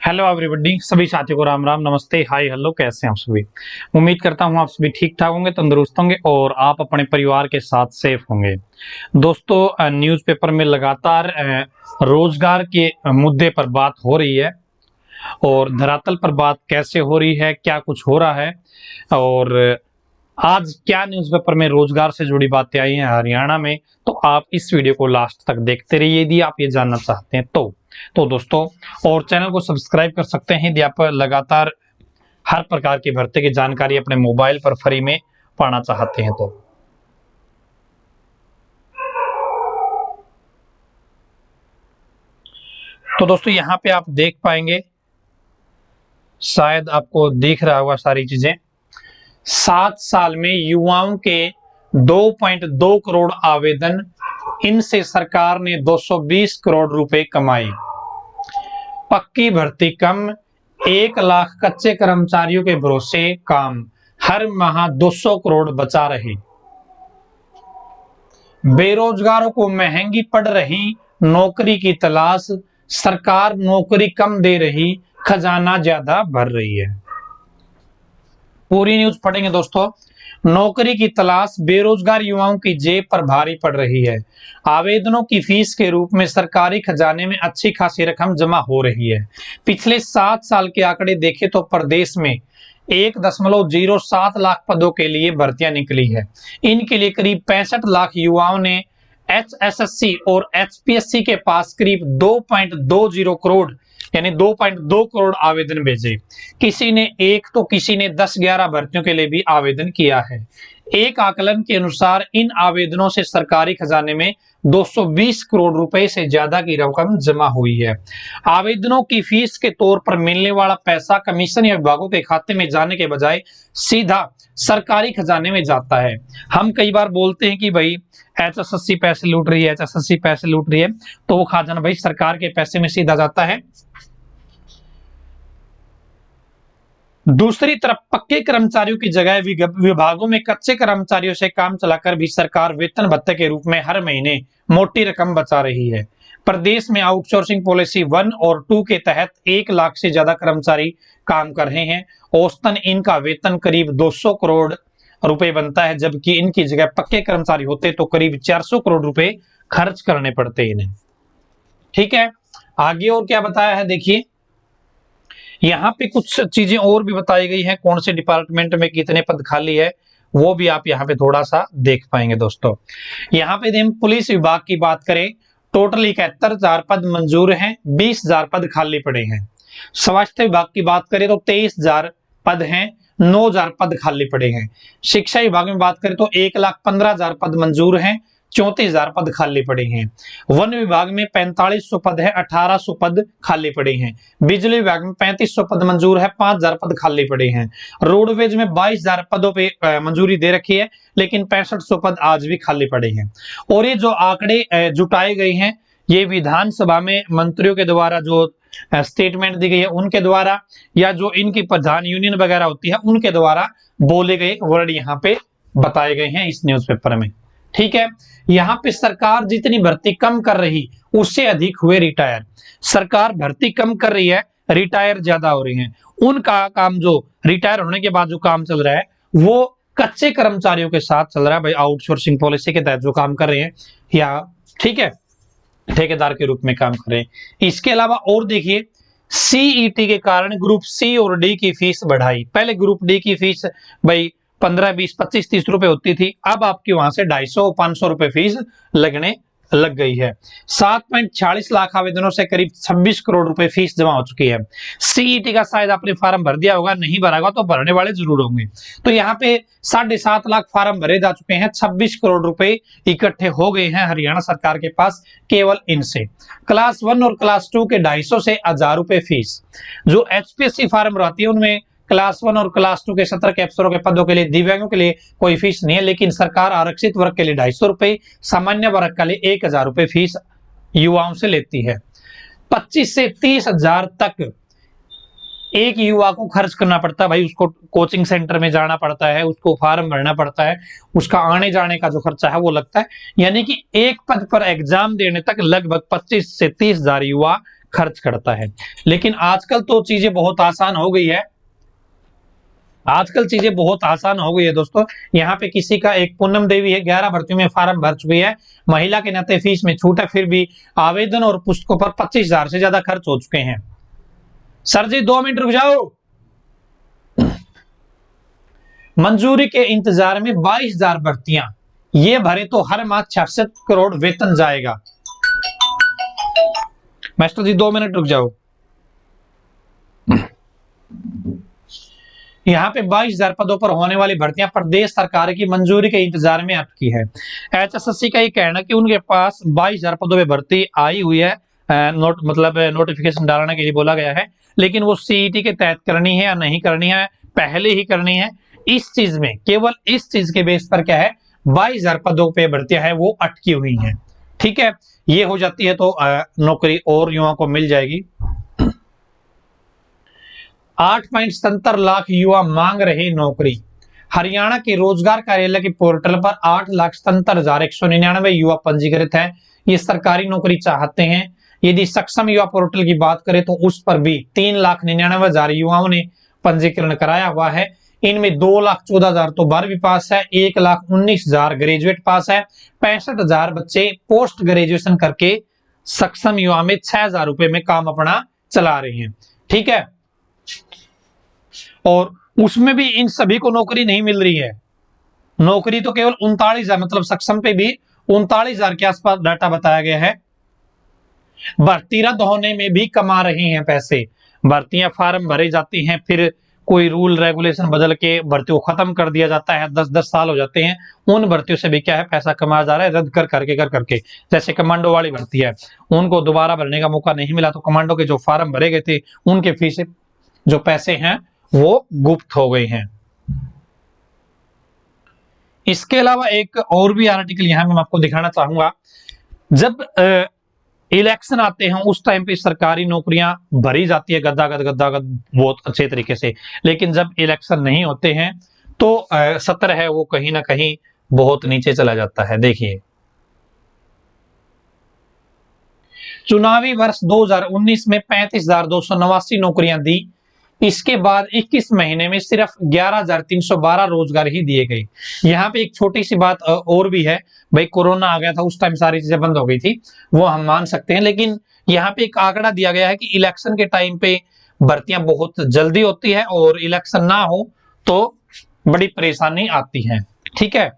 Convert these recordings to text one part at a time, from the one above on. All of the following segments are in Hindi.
हेलो एवरीबॉडी, सभी साथियों को राम राम, नमस्ते, हाय, हेलो। कैसे हैं आप सभी? उम्मीद करता हूं आप सभी ठीक ठाक होंगे, तंदुरुस्त होंगे और आप अपने परिवार के साथ सेफ होंगे। दोस्तों, न्यूज़पेपर में लगातार रोजगार के मुद्दे पर बात हो रही है और धरातल पर बात कैसे हो रही है, क्या कुछ हो रहा है और आज क्या न्यूज़पेपर में रोजगार से जुड़ी बातें आई हैं हरियाणा में, तो आप इस वीडियो को लास्ट तक देखते रहिए यदि आप ये जानना चाहते हैं तो दोस्तों, और चैनल को सब्सक्राइब कर सकते हैं यदि आप लगातार हर प्रकार की भर्ती की जानकारी अपने मोबाइल पर फ्री में पाना चाहते हैं तो दोस्तों, यहाँ पे आप देख पाएंगे, शायद आपको दिख रहा होगा सारी चीजें। 7 साल में युवाओं के 2.2 करोड़ आवेदन, इनसे सरकार ने 220 करोड़ रुपए कमाए। पक्की भर्ती कम, 1 लाख कच्चे कर्मचारियों के भरोसे काम, हर माह 200 करोड़ बचा रहे। बेरोजगारों को महंगी पड़ रही नौकरी की तलाश, सरकार नौकरी कम दे रही, खजाना ज्यादा भर रही है। पूरी न्यूज पढ़ेंगे दोस्तों। नौकरी की तलाश, बेरोजगार युवाओं की जेब पर भारी पड़ रही है। आवेदनों की फीस के रूप में सरकारी खजाने में अच्छी खासी रकम जमा हो रही है। पिछले 7 साल के आंकड़े देखें तो प्रदेश में 1.07 लाख पदों के लिए भर्तियां निकली है। इनके लिए करीब 65 लाख युवाओं ने HSSC और HPSC के पास करीब 2.20 करोड़ यानी 2.2 करोड़ आवेदन भेजे। किसी ने 1 तो किसी ने 10-11 भर्तियों के लिए भी आवेदन किया है। एक आकलन के अनुसार इन आवेदनों से सरकारी खजाने में 220 करोड़ रुपए से ज्यादा की रकम जमा हुई है। आवेदनों की फीस के तौर पर मिलने वाला पैसा कमीशन या विभागों के खाते में जाने के बजाय सीधा सरकारी खजाने में जाता है। हम कई बार बोलते हैं कि भाई HSSC पैसे लूट रही है, HSSC पैसे लूट रही है, तो वो खजाना भाई सरकार के पैसे में सीधा जाता है। दूसरी तरफ पक्के कर्मचारियों की जगह विभागों में कच्चे कर्मचारियों से काम चलाकर भी सरकार वेतन भत्ते के रूप में हर महीने मोटी रकम बचा रही है। प्रदेश में आउटसोर्सिंग पॉलिसी 1 और 2 के तहत 1 लाख से ज्यादा कर्मचारी काम कर रहे हैं। औसतन इनका वेतन करीब 200 करोड़ रुपए बनता है, जबकि इनकी जगह पक्के कर्मचारी होते तो करीब 400 करोड़ रुपए खर्च करने पड़ते इन्हें। ठीक है, आगे और क्या बताया है देखिए। यहाँ पे कुछ चीजें और भी बताई गई हैं, कौन से डिपार्टमेंट में कितने पद खाली है वो भी आप यहाँ पे थोड़ा सा देख पाएंगे दोस्तों। यहाँ पे हम पुलिस विभाग की बात करें, टोटल 71,000 पद मंजूर हैं, 20,000 पद खाली पड़े हैं। स्वास्थ्य विभाग की बात करें तो 23,000 पद हैं, 9,000 पद खाली पड़े हैं। शिक्षा विभाग में बात करें तो 1,15,000 पद मंजूर हैं, 34,000 पद खाली पड़े हैं। वन विभाग में 4500 पद है, 1800 पद खाली पड़े हैं। बिजली विभाग में 3500 पद मंजूर है, 5,000 पद खाली पड़े हैं। रोडवेज में 22,000 पदों पे मंजूरी दे रखी है, लेकिन 6500 पद आज भी खाली पड़े हैं। और ये जो आंकड़े जुटाए गए हैं, ये विधानसभा में मंत्रियों के द्वारा जो स्टेटमेंट दी गई है उनके द्वारा, या जो इनकी प्रधान यूनियन वगैरह होती है उनके द्वारा बोले गए वर्ड यहाँ पे बताए गए हैं इस न्यूज़पेपर में। ठीक है, यहाँ पे सरकार जितनी भर्ती कम कर रही उससे अधिक हुए रिटायर। सरकार भर्ती कम कर रही है, रिटायर ज्यादा हो रही हैं। उनका काम जो रिटायर होने के बाद जो काम चल रहा है वो कच्चे कर्मचारियों के साथ चल रहा है भाई, आउटसोर्सिंग पॉलिसी के तहत जो काम कर रहे हैं, या ठीक है ठेकेदार के रूप में काम कर रहे हैं। इसके अलावा और देखिए, CET के कारण ग्रुप C और D की फीस बढ़ाई। पहले ग्रुप D की फीस भाई 15, 20, 25, 30 रुपए होती थी, अब आपकी वहां से 250, 500 रुपए फीस लगने लग गई है। 7.46 लाख आवेदनों से करीब 26 करोड़ रुपए फीस जमा हो चुकी है। CET का शायद आपने फार्म भर दिया होगा, नहीं भरा होगा तो भरने वाले जरूर होंगे। तो यहाँ पे 7.5 लाख फार्म भरे जा चुके हैं, 26 करोड़ रुपए इकट्ठे हो गए हैं हरियाणा सरकार के पास केवल इनसे। क्लास 1 और क्लास 2 के 250 से 1000 रुपए फीस। जो HPSC फार्म रहती है उनमें क्लास 1 और क्लास 2 के 17 के अफसरों के पदों के लिए दिव्यांगों के लिए कोई फीस नहीं है, लेकिन सरकार आरक्षित वर्ग के लिए 250 रुपए, सामान्य वर्ग के लिए 1,000 रुपए फीस युवाओं से लेती है। 25 से 30,000 तक एक युवा को खर्च करना पड़ता है भाई, उसको कोचिंग सेंटर में जाना पड़ता है, उसको फार्म भरना पड़ता है, उसका आने जाने का जो खर्चा है वो लगता है। यानी कि एक पद पर एग्जाम देने तक लगभग 25 से 30,000 युवा खर्च करता है। लेकिन आजकल तो चीजें बहुत आसान हो गई है, आजकल चीजें बहुत आसान हो गई है दोस्तों। यहाँ पे किसी का एक पूनम देवी है, 11 भर्तियों में फार्म भर चुकी है, महिला के नाते फीस में छूट है, फिर भी आवेदन और पुस्तकों पर 25,000 से ज्यादा खर्च हो चुके हैं। सर जी 2 मिनट रुक जाओ। मंजूरी के इंतजार में 22,000 भर्तियां, ये भरे तो हर माह 66 करोड़ वेतन जाएगा। मास्टर जी 2 मिनट रुक जाओ। यहाँ पे 22,000 पदों पर होने वाली भर्तियां प्रदेश सरकार की मंजूरी के इंतजार में अटकी है। एचएसएससी का ये कहना कि उनके पास 22,000 पदों पे भर्ती आई हुई है, नोटिफिकेशन डालने के लिए बोला गया है, लेकिन वो सीईटी के तहत करनी है या नहीं करनी है, पहले ही करनी है, इस चीज में केवल इस चीज के बेस पर क्या है 22,000 पदों पे भर्तियां है वो अटकी हुई हैं। ठीक है, ये हो जाती है तो नौकरी और युवाओं को मिल जाएगी। 8.77 लाख युवा मांग रहे नौकरी। हरियाणा के रोजगार कार्यालय के पोर्टल पर 8,77,199 युवा पंजीकृत हैं, ये सरकारी नौकरी चाहते हैं। यदि सक्षम युवा पोर्टल की बात करें तो उस पर भी 3,99,000 युवाओं ने पंजीकरण कराया हुआ है। इनमें 2,14,000 तो 12वीं पास है, 1,19,000 ग्रेजुएट पास है, 65,000 बच्चे पोस्ट ग्रेजुएशन करके सक्षम युवा में 6,000 रुपए में काम अपना चला रहे हैं। ठीक है, और उसमें भी इन सभी को नौकरी नहीं मिल रही है। नौकरी तो केवल 39,000, मतलब सक्षम पे भी 39,000 के आसपास डाटा बताया गया है। भर्ती रद्द होने में भी कमा रहे हैं पैसे। भर्तियां फार्म भरे जाती हैं, फिर कोई रूल रेगुलेशन बदल के भर्ती को खत्म कर दिया जाता है, 10-10 साल हो जाते हैं, उन भर्तियों से भी क्या है पैसा कमाया जा रहा है, रद्द कर करके। जैसे कमांडो वाली भर्ती है, उनको दोबारा भरने का मौका नहीं मिला, तो कमांडो के जो फार्म भरे गए थे उनके फीस जो पैसे हैं वो गुप्त हो गए हैं। इसके अलावा एक और भी आर्टिकल यहां मैं आपको दिखाना चाहूंगा। जब इलेक्शन आते हैं उस टाइम पे सरकारी नौकरियां भरी जाती है गद्दागद बहुत अच्छे तरीके से, लेकिन जब इलेक्शन नहीं होते हैं तो सत्र है वो कहीं ना कहीं बहुत नीचे चला जाता है। देखिए, चुनावी वर्ष 2019 में 35,289 नौकरियां दी, इसके बाद 21 महीने में सिर्फ 11,312 रोजगार ही दिए गए। यहाँ पे एक छोटी सी बात और भी है, भाई कोरोना आ गया था, उस टाइम सारी चीजें बंद हो गई थी, वो हम मान सकते हैं, लेकिन यहाँ पे एक आंकड़ा दिया गया है कि इलेक्शन के टाइम पे भर्तियां बहुत जल्दी होती है और इलेक्शन ना हो तो बड़ी परेशानी आती है। ठीक है,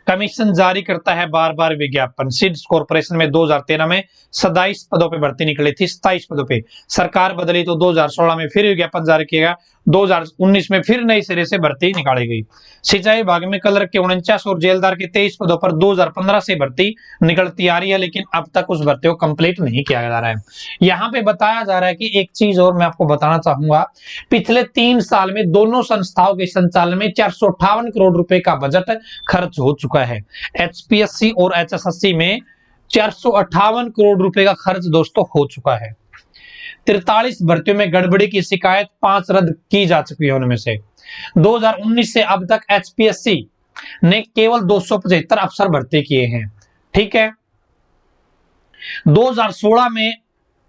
कमीशन जारी करता है बार बार विज्ञापन। सीड्स कॉर्पोरेशन में 2013 में 27 पदों पे भर्ती निकली थी, 27 पदों पे। सरकार बदली तो 2016 में फिर विज्ञापन जारी किया गया, 2019 में फिर नई सिरे से भर्ती निकाली गई। सिंचाई विभाग में कलर के 49 और जेलदार के 23 पदों पर 2015 से भर्ती निकलती आ रही है, लेकिन अब तक उस भर्ती को कंप्लीट नहीं किया जा रहा है। यहाँ पे बताया जा रहा है कि एक चीज और मैं आपको बताना चाहूंगा, पिछले 3 साल में दोनों संस्थाओं के संचालन में 458 करोड़ रुपए का बजट खर्च हो चुका है। एचपीएससी और एचएसएससी में 458 करोड़ रुपए का खर्च दोस्तों हो चुका है। 43 भर्तियों में गड़बड़ी की शिकायत, 5 रद्द की जा चुकी है। उनमें से 2019 से अब तक एचपीएससी ने केवल 275 अफसर भर्ती किए हैं। ठीक है, 2016 में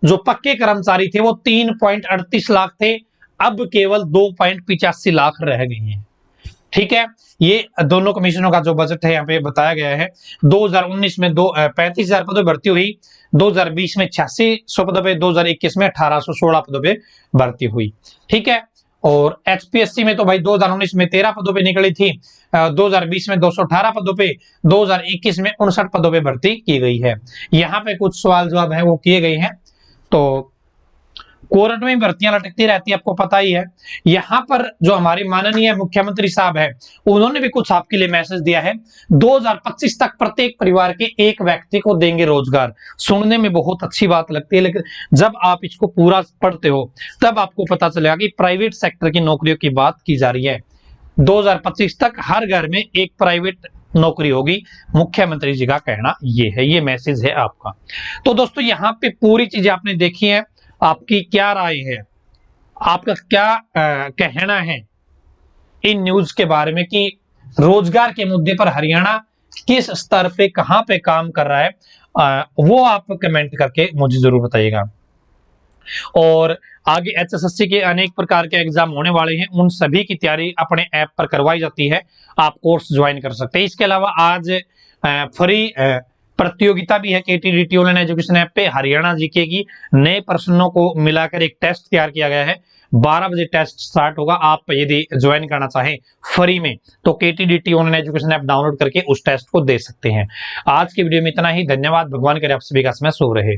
जो पक्के कर्मचारी थे वो 3.38 लाख थे, अब केवल 2.85 लाख रह गए हैं। ठीक है, ये दोनों कमीशनों का जो बजट है यहाँ पे बताया गया है। 2019 में 35,000 पदों पर भर्ती हुई, 2020 में 8600 पदों पे, 2021 में 1816 पदों पे भर्ती हुई। ठीक है, और एचपीएससी में तो भाई 2019 में 13 पदों पे निकली थी, 2020 में 218 पदों पे, 2021 में 59 पदों पे भर्ती की गई है। यहाँ पे कुछ सवाल जवाब है वो किए गए हैं। तो कोर्ट में भर्तियां लटकती रहती है, आपको पता ही है। यहाँ पर जो हमारे माननीय मुख्यमंत्री साहब है, उन्होंने भी कुछ आपके लिए मैसेज दिया है। 2025 तक प्रत्येक परिवार के एक व्यक्ति को देंगे रोजगार। सुनने में बहुत अच्छी बात लगती है, लेकिन जब आप इसको पूरा पढ़ते हो तब आपको पता चलेगा कि प्राइवेट सेक्टर की नौकरियों की बात की जा रही है। 2025 तक हर घर में एक प्राइवेट नौकरी होगी, मुख्यमंत्री जी का कहना ये है, ये मैसेज है आपका। तो दोस्तों यहाँ पे पूरी चीजें आपने देखी है, आपकी क्या राय है, आपका क्या कहना है इन न्यूज के बारे में कि रोजगार के मुद्दे पर हरियाणा किस स्तर पे कहां पे काम कर रहा है। वो आप कमेंट करके मुझे जरूर बताइएगा। और आगे एचएसएससी के अनेक प्रकार के एग्जाम होने वाले हैं, उन सभी की तैयारी अपने ऐप पर करवाई जाती है, आप कोर्स ज्वाइन कर सकते हैं। इसके अलावा आज फ्री प्रतियोगिता भी है केटीडीटी ऑनलाइन एजुकेशन ऐप पे। हरियाणा जीके की नए प्रश्नों को मिलाकर एक टेस्ट तैयार किया गया है। 12 बजे टेस्ट स्टार्ट होगा। आप यदि ज्वाइन करना चाहें फ्री में तो केटीडीटी ऑनलाइन एजुकेशन ऐप डाउनलोड करके उस टेस्ट को दे सकते हैं। आज की वीडियो में इतना ही। धन्यवाद। भगवान करे आप सभी का समय शुभ रहे।